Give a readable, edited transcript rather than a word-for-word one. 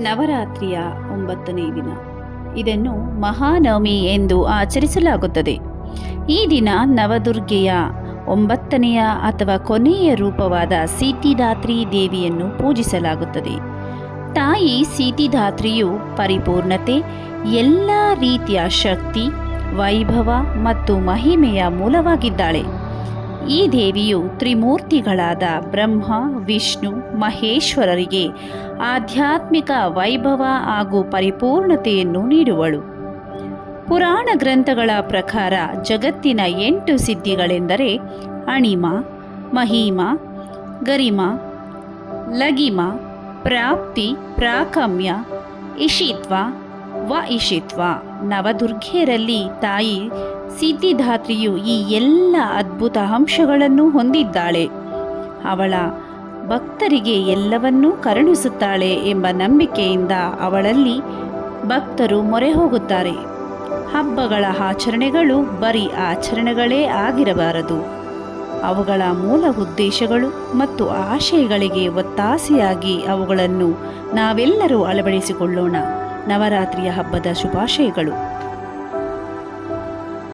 ನವರಾತ್ರಿಯ 9ನೇ ದಿನ. ಇದನ್ನು ಮಹಾನವಮಿ ಎಂದು ಆಚರಿಸಲಾಗುತ್ತದೆ. ಈ ದಿನ ನವದುರ್ಗೆಯ 9ನೆಯ ಅಥವಾ ಕೊನೆಯ ರೂಪವಾದ ಸಿದ್ಧಿದಾತ್ರಿ ದೇವಿಯನ್ನು ಪೂಜಿಸಲಾಗುತ್ತದೆ. ತಾಯಿ ಸಿದ್ಧಿದಾತ್ರಿಯು ಪರಿಪೂರ್ಣತೆ, ಎಲ್ಲ ರೀತಿಯ ಶಕ್ತಿ, ವೈಭವ ಮತ್ತು ಮಹಿಮೆಯ ಮೂಲವಾಗಿದ್ದಾಳೆ. ಈ ದೇವಿಯು ತ್ರಿಮೂರ್ತಿಗಳಾದ ಬ್ರಹ್ಮ, ವಿಷ್ಣು, ಮಹೇಶ್ವರರಿಗೆ ಆಧ್ಯಾತ್ಮಿಕ ವೈಭವ ಹಾಗೂ ಪರಿಪೂರ್ಣತೆಯನ್ನು ನೀಡುವಳು. ಪುರಾಣ ಗ್ರಂಥಗಳ ಪ್ರಕಾರ ಜಗತ್ತಿನ 8 ಸಿದ್ಧಿಗಳೆಂದರೆ ಅಣಿಮ, ಮಹಿಮ, ಗರಿಮ, ಲಗಿಮ, ಪ್ರಾಪ್ತಿ, ಪ್ರಾಕಮ್ಯ, ಇಷಿತ್ವ, ಇಷಿತ್ವ. ನವದುರ್ಗೆಯರಲ್ಲಿ ತಾಯಿ ಸಿದ್ಧಿದಾತ್ರಿಯು ಈ ಎಲ್ಲ ಅದ್ಭುತ ಅಂಶಗಳನ್ನು ಹೊಂದಿದ್ದಾಳೆ. ಅವಳ ಭಕ್ತರಿಗೆ ಎಲ್ಲವನ್ನೂ ಕರುಣಿಸುತ್ತಾಳೆ ಎಂಬ ನಂಬಿಕೆಯಿಂದ ಅವಳಲ್ಲಿ ಭಕ್ತರು ಮೊರೆ ಹೋಗುತ್ತಾರೆ. ಹಬ್ಬಗಳ ಆಚರಣೆಗಳು ಬರೀ ಆಚರಣೆಗಳೇ ಆಗಿರಬಾರದು. ಅವುಗಳ ಮೂಲ ಉದ್ದೇಶಗಳು ಮತ್ತು ಆಶಯಗಳಿಗೆ ಒತ್ತಾಸೆಯಾಗಿ ಅವುಗಳನ್ನು ನಾವೆಲ್ಲರೂ ಅಳವಡಿಸಿಕೊಳ್ಳೋಣ. ನವರಾತ್ರಿಯ ಹಬ್ಬದ ಶುಭಾಶಯಗಳು.